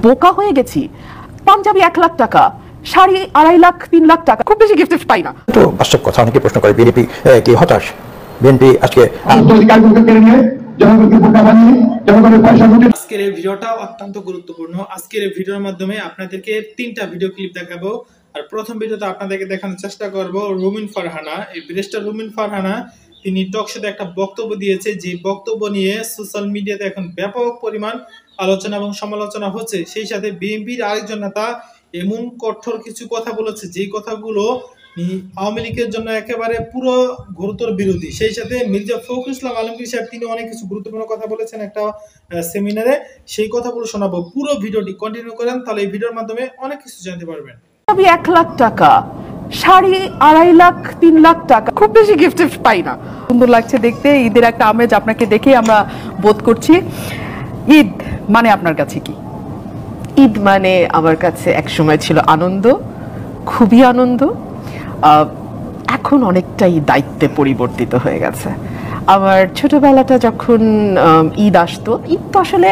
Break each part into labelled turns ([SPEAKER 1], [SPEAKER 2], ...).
[SPEAKER 1] বোকা হয়ে গেছি। পাঞ্জাবি 1 লাখ টাকা, শাড়ি 2.5 লাখ 3 লাখ টাকা, খুব বেশি গিফট পাই না।
[SPEAKER 2] তো বাস্তব কথা, অনেকে প্রশ্ন করে বিএনপি কি হতাশ? বিএনপি আজকে
[SPEAKER 3] আজকের এই ভিডিওটা অত্যন্ত গুরুত্বপূর্ণ। আজকের এই ভিডিওর মাধ্যমে আপনাদেরকে 3টা ভিডিও ক্লিপ দেখাবো। আর প্রথম ভিডিওতে আপনাদেরকে দেখানোর চেষ্টা করব রুমিন ফারহানা। এই ব্যারিস্টার রুমিন ফারহানা তিনি টক শোতে একটা বক্তব্য দিয়েছে, যে বক্তব্য নিয়ে সোশ্যাল মিডিয়াতে এখন ব্যাপক পরিমাণ আলোচনা এবং সমালোচনা হচ্ছে। সেই সাথে বিএনপির আরেকজন নেতা এমন কঠোর কিছু কথা বলেছে, যেই কথাগুলো আওয়ামী লীগের জন্য একেবারে পুরো গুরুতর বিরোধী। সেই সাথে মির্জা ফখরুল ইসলাম আলমগীর সাহেব তিনি অনেক কিছু গুরুত্বপূর্ণ কথা বলেছেন একটা সেমিনারে, সেই কথাগুলো শোনাবো। পুরো ভিডিওটি কন্টিনিউ করেন, তাহলে এই ভিডিওর মাধ্যমে অনেক কিছু জানতে পারবেন।
[SPEAKER 1] 1 লাখ টাকা, শাড়ি 2.5 লাখ 3 লাখ টাকা, খুব বেশি গিফট পাই না।
[SPEAKER 4] সুন্দর লাগছে দেখতে, ঈদের একটা আমেজ আপনাকে দেখে আমরা বোধ করছি। ঈদ মানে আপনার কাছে কি?
[SPEAKER 1] ঈদ মানে আমার কাছে এক সময় ছিল আনন্দ, খুবই আনন্দ। এখন অনেকটাই দায়িত্বে পরিবর্তিত হয়ে গেছে। আমার ছোটবেলাটা যখন ঈদ আসতো, ঈদ তো আসলে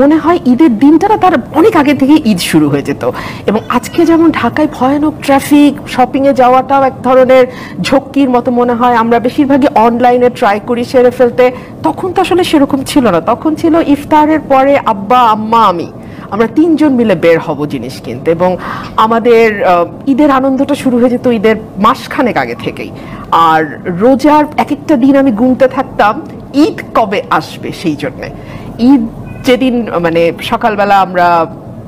[SPEAKER 1] মনে হয় ঈদের দিনটা না তার অনেক আগে থেকে ঈদ শুরু হয়ে যেত। এবং আজকে যেমন ঢাকায় ভয়ানক ট্রাফিক, শপিংয়ে যাওয়াটাও এক ধরনের ঝক্কির মতো মনে হয়। আমরা বেশিরভাগই অনলাইনে ট্রাই করি সেরে ফেলতে। তখন তো আসলে সেরকম ছিল না। তখন ছিল ইফতারের পরে আব্বা, আম্মা, আমরা 3 জন মিলে বের হব জিনিস কিনতে, এবং আমাদের ঈদের আনন্দটা শুরু হয়ে যেত ঈদের মাসখানেক আগে থেকেই। আর রোজার এক একটা দিন আমি গুনতে থাকতাম ঈদ কবে আসবে। সেই জন্যে ঈদ যেদিন মানে সকালবেলা আমরা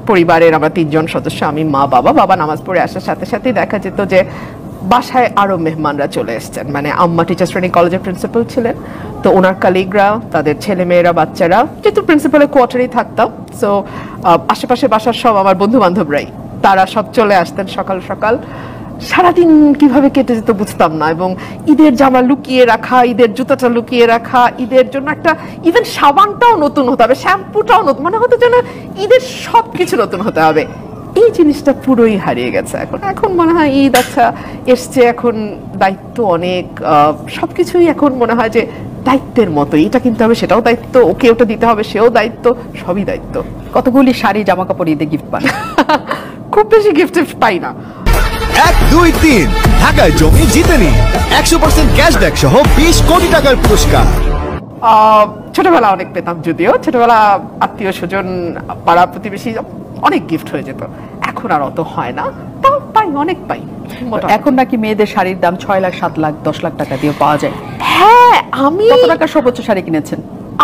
[SPEAKER 1] পরিবারের 3 জন সদস্য, আমি, মা, বাবা নামাজ পড়ে আসার সাথে সাথেই দেখা যেত যে বাসায় আরো মেহমানরা চলে এসছেন। মানে আম্মা টিচার্স ট্রেনিং কলেজের প্রিন্সিপাল ছিলেন, তো ওনার কালিগরা, তাদের ছেলে মেয়েরা, বাচ্চারা, যেহেতু প্রিন্সিপালের কোয়ার্টারেই থাকতাম, সো আশেপাশে বাসার সব আমার বন্ধু বান্ধবরাই তারা সব চলে আসতেন সকাল সকাল। সারাদিন কিভাবে কেটে যেত বুঝতাম না। এবং ঈদের জামা লুকিয়ে রাখা, ঈদের জুতাটা লুকিয়ে রাখা, ঈদের জন্য একটা ইভেন সাবানটাও নতুন হতে হবে, শ্যাম্পুটাও নতুন, মানে হতে যেন ঈদের সব কিছু নতুন হতে হবে। এই জিনিসটা পুরোই হারিয়ে গেছে এখন মনে হয় ঈদ আচ্ছা এসছে, এখন দায়িত্ব অনেক, সবকিছুই এখন মনে হয় যে দায়িত্বের মতো, এটা কিনতে হবে সেটাও দায়িত্ব, ওকে ওটা দিতে হবে সেও দায়িত্ব, সবই দায়িত্ব।
[SPEAKER 4] কতগুলি শাড়ি জামা কাপড় ঈদে গিফট পান?
[SPEAKER 1] খুব বেশি গিফট পাই না।
[SPEAKER 5] 1, 2, 3 ঢাকায় জমি জিতে নিন 100% ক্যাশব্যাক সহ 20 কোটি টাকার পুরস্কার।
[SPEAKER 1] ছোটবেলা অনেক পেতাম, যদিও ছোটবেলা আত্মীয় স্বজন, পাড়া প্রতিবেশী অনেক গিফট হয়ে যেত। এখন আর অত হয় না, তাও পাই, অনেক পাই।
[SPEAKER 4] এখন নাকি মেয়েদের শাড়ির দাম 6 লাখ 7 লাখ 10 লাখ টাকা দিয়ে পাওয়া যায়।
[SPEAKER 1] হ্যাঁ, আমি
[SPEAKER 4] কত টাকার সর্বোচ্চ শাড়ি কিনেছেন?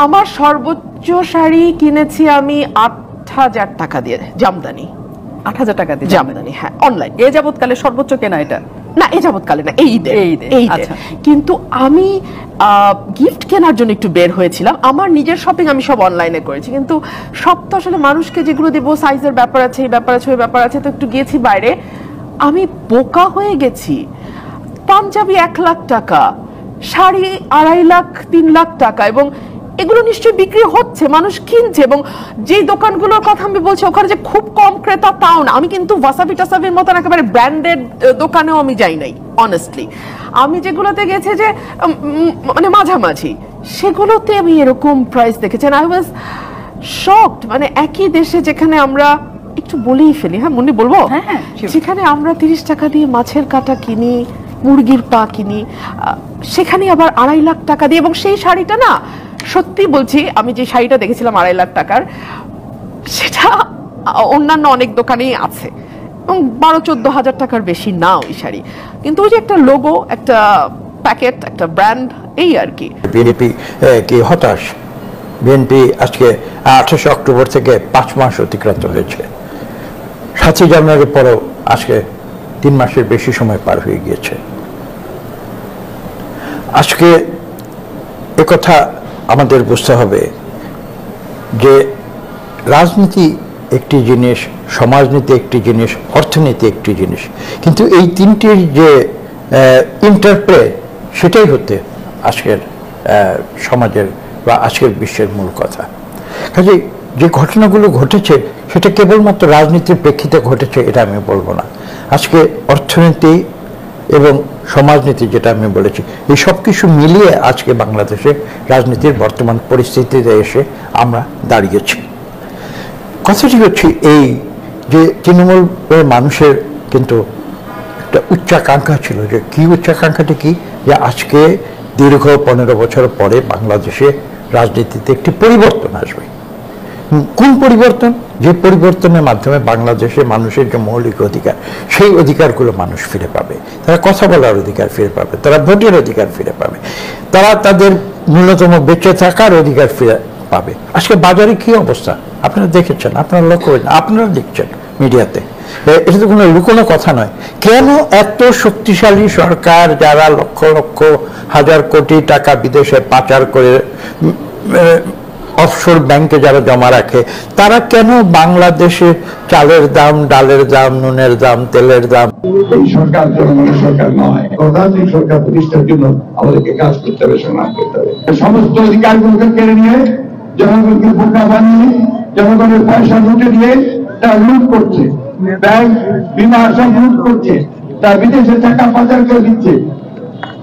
[SPEAKER 1] আমার সর্বোচ্চ শাড়ি কিনেছি আমি 8,000 টাকা দিয়ে, জামদানি।
[SPEAKER 4] 8,000 টাকা দিয়ে
[SPEAKER 1] জামদানি, হ্যাঁ, অনলাইন।
[SPEAKER 4] এ যাবৎকালে সর্বোচ্চ কেনা এটা?
[SPEAKER 1] না, এ যাবৎকালে না, এই ঈদে।
[SPEAKER 4] আচ্ছা।
[SPEAKER 1] কিন্তু আমি গিফট কেনার জন্য একটু বের হয়েছিলাম। আমার নিজের শপিং আমি সব অনলাইনে করেছি, কিন্তু সব তো আসলে মানুষকে যেগুলো দেবো, সাইজের ব্যাপার আছে, এই ব্যাপার আছে, ওই ব্যাপার আছে, তো একটু গিয়েছি বাইরে। আমি বোকা হয়ে গেছি। পাঞ্জাবি 1 লাখ টাকা, শাড়ি 2.5 লাখ 3 লাখ টাকা, এবং এগুলো নিশ্চয়ই বিক্রি হচ্ছে, মানুষ কিনছে। এবং যে দোকানগুলোর কথা আমি বলছি ওখানে যে খুব কম ক্রেতা তাও না। আমি কিন্তু ওয়াসাবি টাসাবির মতন একেবারে ব্র্যান্ডেড দোকানেও আমি যাই নাই, অনেস্টলি। আমি যেগুলোতে গেছে যে মানে মাঝামাঝি, সেগুলোতে আমি এরকম প্রাইস দেখেছি। I was shocked. মানে একই দেশে যেখানে আমরা একটু বলেই ফেলি, হ্যাঁ মনে বলবো, সেখানে আমরা 30 টাকা দিয়ে মাছের কাঁটা কিনি, মুরগির পা কিনি, সেখানে আবার 2.5 লাখ টাকা দিয়ে। এবং সেই শাড়িটা না, সত্যি বলছি, আমি যে শাড়িটা দেখেছিলাম 2.5 লাখ টাকার, সেটা অন্যান্য অনেক দোকানেই আছে, এবং 12-14 হাজার টাকার বেশি না ওই শাড়ি। কিন্তু ওই যে একটা লোগো, একটা প্যাকেট, একটা ব্র্যান্ড, এই আর কি।
[SPEAKER 2] বিএনপি কি হতাশ? বিএনপি আজকে 28 অক্টোবর থেকে 5 মাস অতিক্রান্ত হয়েছে। 7 জানুয়ারির পরও আজকে 3 মাসের বেশি সময় পার হয়ে গিয়েছে। আজকে একথা আমাদের বুঝতে হবে যে রাজনীতি একটি জিনিস, সমাজনীতি একটি জিনিস, অর্থনীতি একটি জিনিস, কিন্তু এই তিনটির যে ইন্টারপ্লে, সেটাই হতে আজকের সমাজের বা আজকের বিশ্বের মূল কথা। কাজে যে ঘটনাগুলো ঘটেছে সেটা কেবলমাত্র রাজনীতির প্রেক্ষিতে ঘটেছে এটা আমি বলবো না। আজকে অর্থনীতি এবং সমাজনীতি, যেটা আমি বলেছি, এই সব কিছু মিলিয়ে আজকে বাংলাদেশে রাজনীতির বর্তমান পরিস্থিতিতে এসে আমরা দাঁড়িয়েছি। কথাটি হচ্ছে এই যে তৃণমূলের মানুষের কিন্তু একটা উচ্চাকাঙ্ক্ষা ছিল, যে কি উচ্চাকাঙ্ক্ষাটি কি, যে আজকে দীর্ঘ 15 বছর পরে বাংলাদেশে রাজনীতিতে একটি পরিবর্তন আসবে। কোন পরিবর্তন? যে পরিবর্তনের মাধ্যমে বাংলাদেশে মানুষের যে মৌলিক অধিকার, সেই অধিকারগুলো মানুষ ফিরে পাবে। তারা কথা বলার অধিকার ফিরে পাবে, তারা ভোটের অধিকার ফিরে পাবে, তারা তাদের ন্যূনতম বেঁচে থাকার অধিকার ফিরে পাবে। আজকে বাজারে কি অবস্থা আপনারা দেখেছেন, আপনারা লক্ষ্য করেন, আপনারা দেখছেন মিডিয়াতে। এটা তো কোনো লুকোনো কথা নয়। কেন এত শক্তিশালী সরকার, যারা লক্ষ লক্ষ হাজার কোটি টাকা বিদেশে পাচার করে অফশোর ব্যাংকে যারা জমা রাখে, তারা কেন বাংলাদেশে চালের দাম, ডালের দাম, নুনের দাম, তেলের দাম?
[SPEAKER 6] এই সরকার জনগণের সরকার নয়। গণতান্ত্রিক সরকার প্রতিষ্ঠার জন্য আমাদেরকে কাজ করতে হবে, সংগ্রাম করতে হবে। সমস্ত অধিকারগুলোকে কেড়ে নিয়ে, জনগণকে বোকা বানিয়ে, জনগণের পয়সা লুটে দিয়ে তারা লুট করছে, ব্যাংক বিমা সব লুট করছে, তার বিদেশে টাকা পাচার করে দিচ্ছে।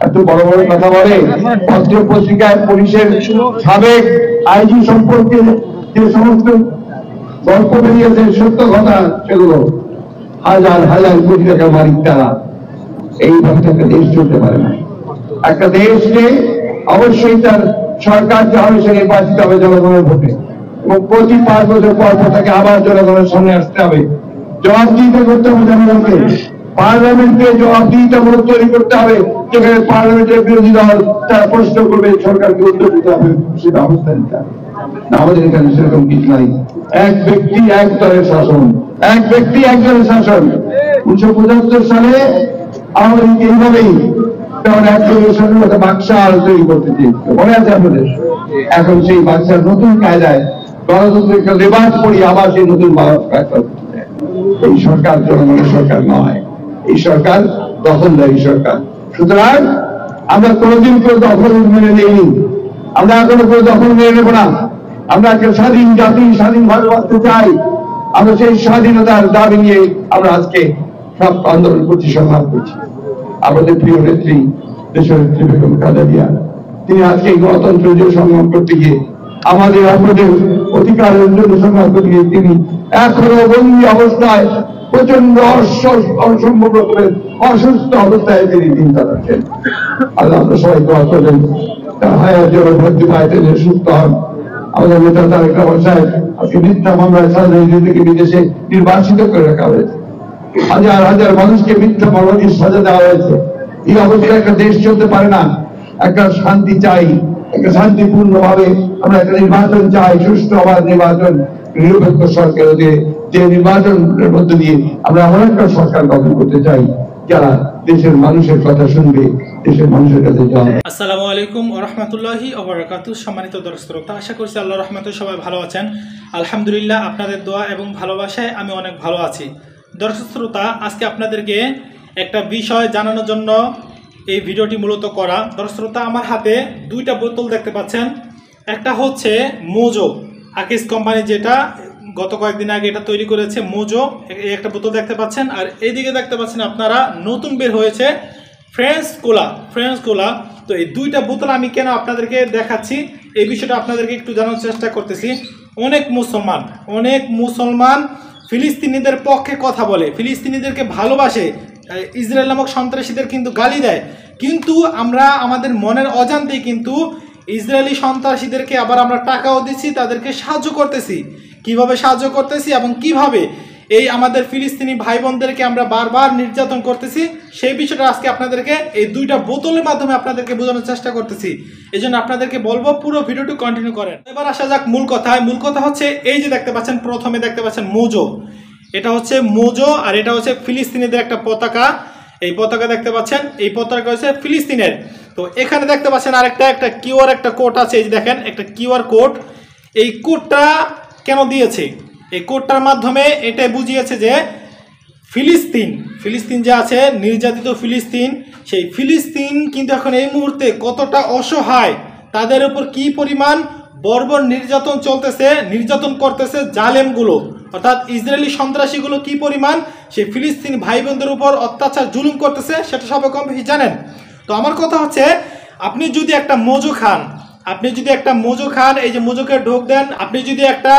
[SPEAKER 6] এত বড় বড় কথা বলে, পত্র পত্রিকায় পুলিশের সাবেক আইজি সম্পর্কে যে সমস্ত গল্প বেরিয়েছে, সত্য কথা, সেগুলো হাজার হাজার কোটি টাকা মালিক তারা। এইভাবে একটা দেশ চলতে পারে না। একটা দেশকে অবশ্যই তার সরকার যে হবে সে নির্বাচিত হবে জনগণের ভোটে, এবং প্রতি 5 বছর পর তাকে আবার জনগণের সামনে আসতে হবে, জবাবদিহিতা করতে হবে জনগণকে। পার্লামেন্টে জবাবদিহিতামূলক তৈরি করতে হবে, যেখানে পার্লামেন্টের বিরোধী দল তারা প্রশ্ন করবে, সরকারকে উত্তর দিতে হবে, সেটা অবস্থা নিতে হবে। আমাদের এখানে সেরকম কিছু নাই। এক ব্যক্তি এক দলের শাসন, এক ব্যক্তি একজনের শাসন। 1975 সালে আমাদের এইভাবেই তখন একজনের শাসন বাক্সাল তৈরি করতে চেয়েছিল, মনে আছে আপনাদের? এখন সেই বাক্সাল নতুন কায়দায় গণতন্ত্রের লেবাস পড়ি আবার সেই নতুন এই সরকার জনগণের সরকার নয়। এই সরকার দখলদারি সরকার। সুতরাং আমরা কোনোদিন কোনো দখল মেনে নেইনি, আমরা এখনো কোনো দখল মেনে নেব না। আমরা একটা স্বাধীন জাতি, স্বাধীনভাবে বাঁচতে চাই। আমরা সেই স্বাধীনতার দাবি নিয়ে আমরা আজকে সব আন্দোলন করছি, সংগ্রাম করছি। আমাদের প্রিয় নেত্রী, দেশনেত্রী বেগম খালেদা জিয়া, তিনি আজকে গণতন্ত্র যে সংগ্রাম করতে গিয়ে, আমাদের আপনাদের অধিকারের জন্য সংগ্রাম করতে গিয়ে তিনি এখনো বন্দী অবস্থায়, প্রচন্ড অসম্ভব রকমের অসুস্থ অবস্থায় তিনি দিন কাটাচ্ছেন। আল্লাহ আমরা সবাই দোয়া করবেন তার হায়াত যেন ভর্তি পায়, তিনি সুস্থ হন। আমাদের নেতা তারেক রহমান সাহেব আজকে মিথ্যা মামলায় সাজা থেকে বিদেশে নির্বাসিত করে রাখা হয়েছে। হাজার হাজার মানুষকে মিথ্যা মামলা দিয়ে সাজা দেওয়া হয়েছে। এই অবস্থায় একটা দেশ চলতে পারে না। একটা শান্তি চাই, একটা শান্তিপূর্ণ ভাবে আমরা একটা নির্বাচন চাই, সুষ্ঠু হওয়ার নির্বাচন, নিরপেক্ষ সরকার, যে নির্বাচনের মধ্য দিয়ে আমরা এমন একটা সরকার গঠন করতে চাই যারা দেশের মানুষের কথা শুনবে, দেশের মানুষের কাছে যাবে।
[SPEAKER 3] আসসালামু আলাইকুম ওয়া রাহমাতুল্লাহি ওয়া বারাকাতুহু। সম্মানিত দর্শক শ্রোতা, আশা করছি আল্লাহর রহমতে সবাই ভালো আছেন। আলহামদুলিল্লাহ, আপনাদের দোয়া এবং ভালোবাসায় আমি অনেক ভালো আছি। দর্শক শ্রোতা, আজকে আপনাদেরকে একটা বিষয় জানানোর জন্য এই ভিডিওটি মূলত করা। দর্শক শ্রোতা, আমার হাতে 2টা বোতল দেখতে পাচ্ছেন। একটা হচ্ছে মোজো আকিস কোম্পানি, যেটা গত কয়েকদিন আগে এটা তৈরি করেছে মোজো, এই একটা বোতল দেখতে পাচ্ছেন। আর এইদিকে দেখতে পাচ্ছেন আপনারা নতুন বের হয়েছে ফ্রেঞ্চ কোলা। তো এই 2টা বোতল আমি কেন আপনাদেরকে দেখাচ্ছি, এই বিষয়টা আপনাদেরকে একটু জানার চেষ্টা করতেছি। অনেক মুসলমান ফিলিস্তিনিদের পক্ষে কথা বলে, ফিলিস্তিনিদেরকে ভালোবাসে, ইসরায়েল নামক সন্ত্রাসীদের কিন্তু গালি দেয়, কিন্তু আমরা আমাদের মনের অজান্তেই কিন্তু ইসরায়েলি সন্ত্রাসীদেরকে আবার আমরা টাকাও দিচ্ছি, তাদেরকে সাহায্য করতেছি। কিভাবে সাহায্য করতেছি এবং কিভাবে এই আমাদের ফিলিস্তিনি ভাই বোনদেরকে আমরা বারবার নির্যাতন করতেছি, সেই বিষয়টা আজকে আপনাদেরকে এই 2টা বোতলের মাধ্যমে আপনাদেরকে বোঝানোর চেষ্টা করতেছি। এই জন্য আপনাদেরকে বলবো পুরো ভিডিওটি কন্টিনিউ করেন। এবার আসা যাক মূল কথায়। মূল কথা হচ্ছে এই যে দেখতে পাচ্ছেন, প্রথমে দেখতে পাচ্ছেন মোজো, এটা হচ্ছে মোজো, আর এটা হচ্ছে ফিলিস্তিনিদের একটা পতাকা। এই পতাকা দেখতে পাচ্ছেন, এই পতাকা হচ্ছে ফিলিস্তিনের। তো এখানে দেখতে পাচ্ছেন আরেকটা একটা কিউআর একটা কোড আছে, এই যে দেখেন একটা কিউআর কোড। এই কোডটা কেন দিয়েছে? এই কোডটার মাধ্যমে এটাই বুঝিয়েছে যে ফিলিস্তিন যে আছে, নির্যাতিত ফিলিস্তিন, সেই ফিলিস্তিন কিন্তু এখন এই মুহূর্তে কতটা অসহায়, তাদের উপর কি পরিমাণ বর্বর নির্যাতন করতেছে জালেমগুলো, অর্থাৎ ইসরায়েলি সন্ত্রাসীগুলো কি পরিমাণ সেই ফিলিস্তিন ভাই বোনদের উপর অত্যাচার জুলুম করতেছে, সেটা সবাই কম বেশি জানেন। তো আমার কথা হচ্ছে, আপনি যদি একটা মোজো খান, এই যে মোজোকে ঢোক দেন, আপনি যদি একটা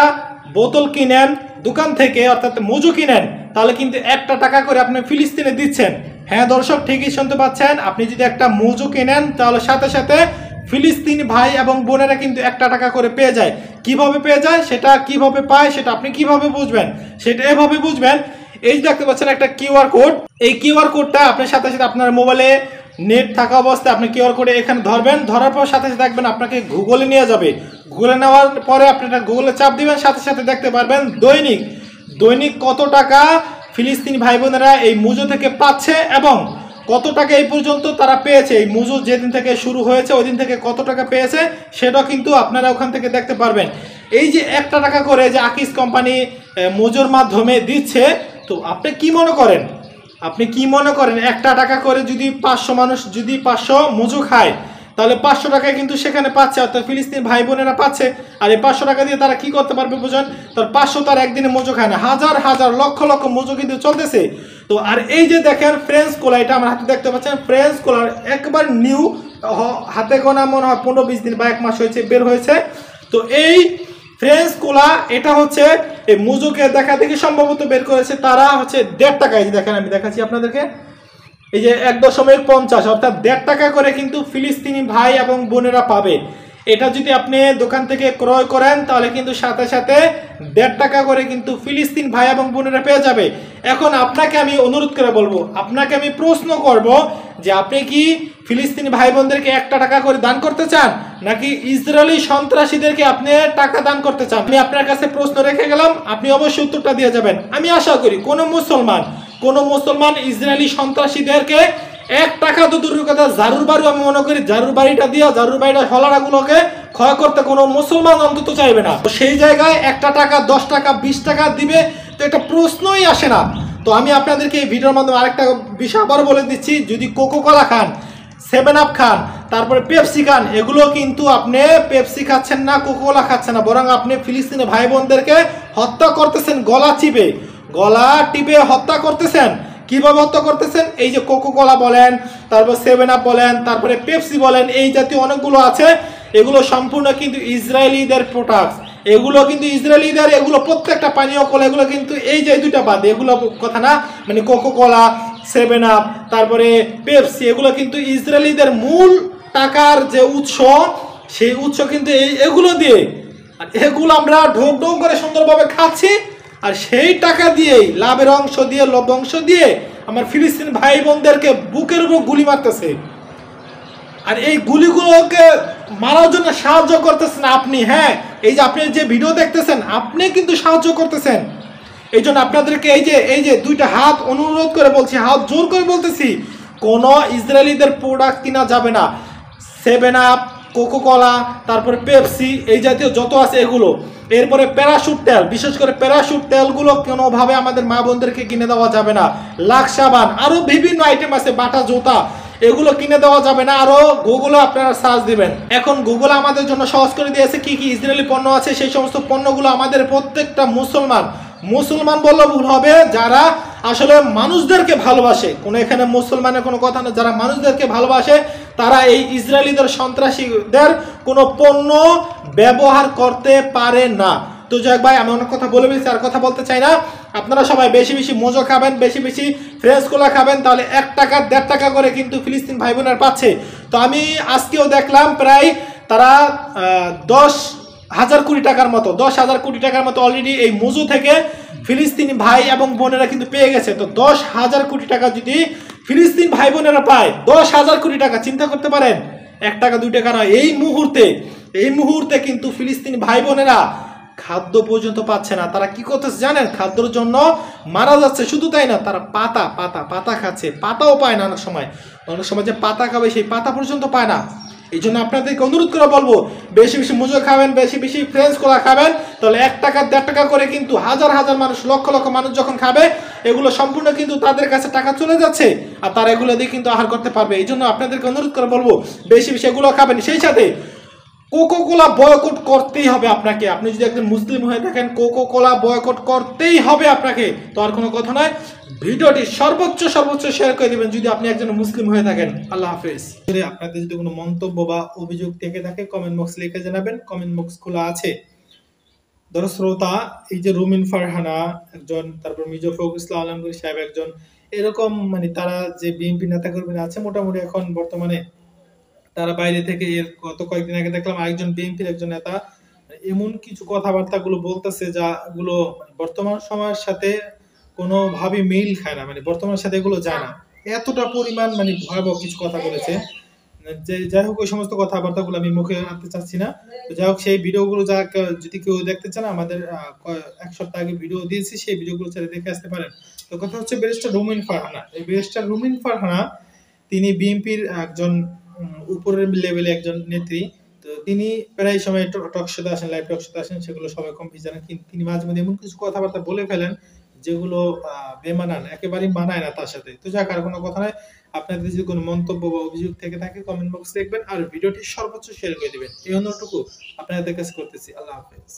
[SPEAKER 3] বোতল কিনেন, দোকান থেকে অর্থাৎ মজু কিনেন তাহলে কিন্তু 1 টাকা করে আপনি ফিলিস্তিনে দিচ্ছেন। হ্যাঁ দর্শক, ঠিকই শুনতে পাচ্ছেন, আপনি যদি একটা মজু কিনেন তাহলে সাথে সাথে ফিলিস্তিনি ভাই এবং বোনেরা কিন্তু 1 টাকা করে পেয়ে যায়। কিভাবে পেয়ে যায়, সেটা কিভাবে পায়, সেটা আপনি কিভাবে বুঝবেন, সেটা এভাবে বুঝবেন। এই যে দেখতে পাচ্ছেন একটা কিউআর কোড, এই কিউআর কোডটা আপনার সাথে সাথে আপনার মোবাইলে নেট থাকা অবস্থায় আপনি কিউআর কোডে এখানে ধরবেন, ধরার পর সাথে সাথে দেখবেন আপনাকে গুগলে নিয়ে যাবে। গুগলে নেওয়ার পরে আপনি এটা গুগলে চাপ দিবেন, সাথে সাথে দেখতে পারবেন দৈনিক কত টাকা ফিলিস্তিনি ভাই বোনেরা এই মুজো থেকে পাচ্ছে এবং কত টাকা এই পর্যন্ত তারা পেয়েছে। এই মুজো যেদিন থেকে শুরু হয়েছে ওই দিন থেকে কত টাকা পেয়েছে সেটা কিন্তু আপনারা ওখান থেকে দেখতে পারবেন। এই যে 1 টাকা করে যে আকিস কোম্পানি মুজোর মাধ্যমে দিচ্ছে, তো আপনি কি মনে করেন 1 টাকা করে যদি 500 মানুষ যদি 500 মুজো খায় তাহলে 500 টাকায় কিন্তু সেখানে পাচ্ছে, অর্থাৎ ফিলিস্তিনি ভাই বোনেরা পাচ্ছে। আর এই 500 টাকা দিয়ে তারা কি করতে পারবে বুঝেন, তার 500 তার একদিনে মুজো খায় না, হাজার হাজার লক্ষ লক্ষ মুজো কিন্তু চলতেছে। তো আর এই যে দেখেন ফ্রেঞ্চ কোলা, এটা আমার হাতে দেখতে পাচ্ছেন, ফ্রেঞ্চ কোলার একবার নিউ, হাতে গোনা মনে হয় 15-20 দিন বা 1 মাস হয়েছে বের হয়েছে। তো এই ফ্রেঞ্চ কোলা এটা হচ্ছে এই মুজোকে দেখা দেখি সম্ভবত বের করেছে তারা হচ্ছে 1.5 টাকা। এই যে দেখেন আমি দেখাচ্ছি আপনাদেরকে, এই যে 1.50 অর্থাৎ 1.5 টাকা করে কিন্তু ফিলিস্তিনি ভাই এবং বোনেরা পাবে। এটা যদি আপনি দোকান থেকে ক্রয় করেন তাহলে কিন্তু সাথে সাথে 1.5 টাকা করে কিন্তু ফিলিস্তিন ভাই এবং বোনেরা পেয়ে যাবে। এখন আপনাকে আমি অনুরোধ করে বলবো, আপনাকে আমি প্রশ্ন করব যে আপনি কি ফিলিস্তিনি ভাই বোনদেরকে 1 টাকা করে দান করতে চান নাকি ইসরায়েলি সন্ত্রাসীদেরকে আপনি টাকা দান করতে চান? আমি আপনার কাছে প্রশ্ন রেখে গেলাম, আপনি অবশ্যই উত্তরটা দিয়ে যাবেন। আমি আশা করি কোনো মুসলমান ইসরায়েলি সন্ত্রাসীদেরকে 1 টাকা তো দূরের কথা, জারুর বাড়ি, আমি মনে করি জারুর বাড়িটা দিয়ে জারুর বাড়িটা হলারাগুলোকে ক্ষয় করতে কোনো মুসলমান অন্তত চাইবে না। তো সেই জায়গায় 1 টাকা 10 টাকা 20 টাকা দিবে, তো এটা প্রশ্নই আসে না। তো আমি আপনাদেরকে এই ভিডিওর মাধ্যমে আরেকটা বিষয় আবার বলে দিচ্ছি, যদি কোকো কোলা খান, 7 আপ খান, তারপরে পেপসি খান, এগুলো কিন্তু আপনি পেপসি খাচ্ছেন না, কোকো কোলা খাচ্ছেন না, বরং আপনি ফিলিস্তিনি ভাই বোনদেরকে হত্যা করতেছেন, গলা টিপে হত্যা করতেছেন। কিভাবে হত্যা করতেছেন? এই যে কোকো কোলা বলেন, তারপর 7 আপ বলেন, তারপরে পেপসি বলেন, এই জাতীয় অনেকগুলো আছে, এগুলো সম্পূর্ণ কিন্তু ইসরায়েলিদের প্রোডাক্টস, এগুলো কিন্তু ইসরায়েলিদের, এগুলো প্রত্যেকটা পানীয় কোলা, এগুলো কিন্তু এই যে 2টা বাদ, এগুলো কথা না, মানে কোকো কোলা, 7 আপ, তারপরে পেপসি, এগুলো কিন্তু ইসরায়েলিদের মূল টাকার যে উৎস, সেই উৎস কিন্তু এগুলো দিয়ে, আর এগুলো আমরা ঢোক ঢোক করে সুন্দরভাবে খাচ্ছি, আর সেই টাকা দিয়েই লাভের অংশ দিয়ে অংশ দিয়ে আমার ফিলিস্তিন ভাই বোনদেরকে বুকের উপর গুলি মারতেছে। আর এই গুলিগুলোকে মারার জন্য সাহায্য করতেছেন আপনি। হ্যাঁ, এই যে আপনি যে ভিডিও দেখতেছেন আপনি কিন্তু সাহায্য করতেছেন। এই জন্য আপনাদেরকে এই যে 2টা হাত অনুরোধ করে বলছি, হাত জোর করে বলতেছি, কোনো ইসরায়েলিদের প্রোডাক্ট কিনা যাবে না। 7 আপ, কোকো কোলা, তারপরে পেপসি, এই জাতীয় যত আছে এগুলো, এরপরে প্যারাশুট তেল, বিশেষ করে প্যারাশুট তেলগুলো কোনোভাবে আমাদের মা বোনদেরকে কিনে দেওয়া যাবে না। লাক্স সাবান, আরও বিভিন্ন আইটেম আছে, বাটা জুতা, এগুলো কিনে দেওয়া যাবে না। আরও গুগলে আপনারা সার্চ দিবেন, এখন গুগল আমাদের জন্য সহজ করে দিয়েছে কি কি ইসরায়েলি পণ্য আছে, সেই সমস্ত পণ্যগুলো আমাদের প্রত্যেকটা মুসলমান বললে ভুল হবে, যারা আসলে মানুষদেরকে ভালোবাসে, কোনো এখানে মুসলমানের কোনো কথা না, যারা মানুষদেরকে ভালোবাসে তারা এই ইসরায়েলিদের সন্ত্রাসীদের কোনো পণ্য ব্যবহার করতে পারে না। তো যাক ভাই, আমি অনেক কথা বলে ফেলেছি, আর কথা বলতে চাই না। আপনারা সবাই বেশি বেশি মোজো খাবেন, বেশি বেশি ফ্রেঞ্চ কোলা খাবেন, তাহলে 1 টাকা 1.5 টাকা করে কিন্তু ফিলিস্তিন ভাই বোনেরা পাচ্ছে। তো আমি আজকেও দেখলাম প্রায় তারা 10,000 কোটি টাকার মতো অলরেডি এই মুজো থেকে ফিলিস্তিনি ভাই এবং বোনেরা কিন্তু পেয়ে গেছে। তো 10,000 কোটি টাকা যদি ফিলিস্তিন ভাই বোনেরা পায়, 10,000 কোটি টাকা, চিন্তা করতে পারেন, 1 টাকা 2 টাকা না, এই মুহূর্তে কিন্তু ফিলিস্তিনি ভাই বোনেরা খাদ্য পর্যন্ত পাচ্ছে না। তারা কি করতেছে জানেন? খাদ্যের জন্য মারা যাচ্ছে। শুধু তাই না, তারা পাতা খাচ্ছে, পাতাও পায় না। অনেক সময় যে পাতা খাবে সেই পাতা পর্যন্ত পায় না। এই জন্য আপনাদেরকে অনুরোধ করে বলবো, বেশি বেশি মুজো খাবেন, বেশি বেশি ফ্রেঞ্চ কোলা খাবেন, তাহলে 1 টাকা 1.5 টাকা করে কিন্তু হাজার হাজার মানুষ, লক্ষ লক্ষ মানুষ যখন খাবে, এগুলো সম্পূর্ণ কিন্তু তাদের কাছে টাকা চলে যাচ্ছে, আর তারা এগুলো দিয়ে কিন্তু আহার করতে পারবে। এই জন্য আপনাদেরকে অনুরোধ করে বলবো, বেশি বেশি এগুলো খাবেন। সেই সাথে কোকো কোলা বয়কট করতেই হবে আপনাকে। আপনি যদি একজন মুসলিম হয়ে থাকেন, কোকো কোলা বয়কট করতেই হবে আপনাকে। তো আর কোনো কথা নয়, ভিডিওটি সর্বোচ্চ শেয়ার করে দিবেন যদি আপনি একজন মুসলিম হয়ে থাকেন। আল্লাহ হাফেজ। আপনাদের যদি কোনো মন্তব্য বা অভিযোগ থেকে থাকে কমেন্ট বক্সে লিখে জানাবেন, কমেন্ট বক্স খোলা আছে। শ্রোতা, এই যে রুমিন ফারহানা একজন, তারপর মির্জা ফখরুল ইসলাম আলমগীর সাহেব একজন, এরকম মানে তারা যে বিএনপি নেতা কর্মী আছে মোটামুটি এখন বর্তমানে তারা বাইরে থেকে, এর গত কয়েকদিন আগে দেখলাম আরেকজন বিএনপির একজন নেতা এমন কিছু কথাবার্তা গুলো বলতেছে যা গুলো বর্তমান সময়ের সাথে কোনোভাবে মিল খায় না, মানে বর্তমানের সাথে এগুলো যায় না, এতটা পরিমাণ মানে ভয়াবহ কিছু কথা বলেছে। যে যাই হোক ওই সমস্ত কথাবার্তাগুলো আমি মুখে আনতে চাচ্ছি না। তো যাই হোক সেই ভিডিওগুলো যদি কেউ দেখতে চান, আমাদের এক সপ্তাহ আগে ভিডিও দিয়েছি, সেই ভিডিওগুলো চাইলে দেখে আসতে পারেন। তো কথা হচ্ছে ব্যারিস্টার রুমিন ফারহানা, এই ব্যারিস্টার রুমিন ফারহানা তিনি বিএনপির একজন উপরের লেভেলে একজন নেত্রী। তো তিনি প্রায় সময় টক শোতে আসেন, লাইভ টক শোতে আসেন, সেগুলো সবাই কম বেশি জানেন। কিন্তু তিনি মাঝে মধ্যে এমন কিছু কথাবার্তা বলে ফেলেন যেগুলো বেমানান, একেবারেই মানায় না তার সাথে। তো যাক, আর কোনো কথা নয়, আপনাদের যদি কোনো মন্তব্য বা অভিযোগ থেকে থাকে কমেন্ট বক্সে লিখবেন, আর ভিডিওটি সর্বোচ্চ শেয়ার করে দিবেন, এই অনুরোধটুকু আপনাদের কাছে করতেছি। আল্লাহ হাফেজ।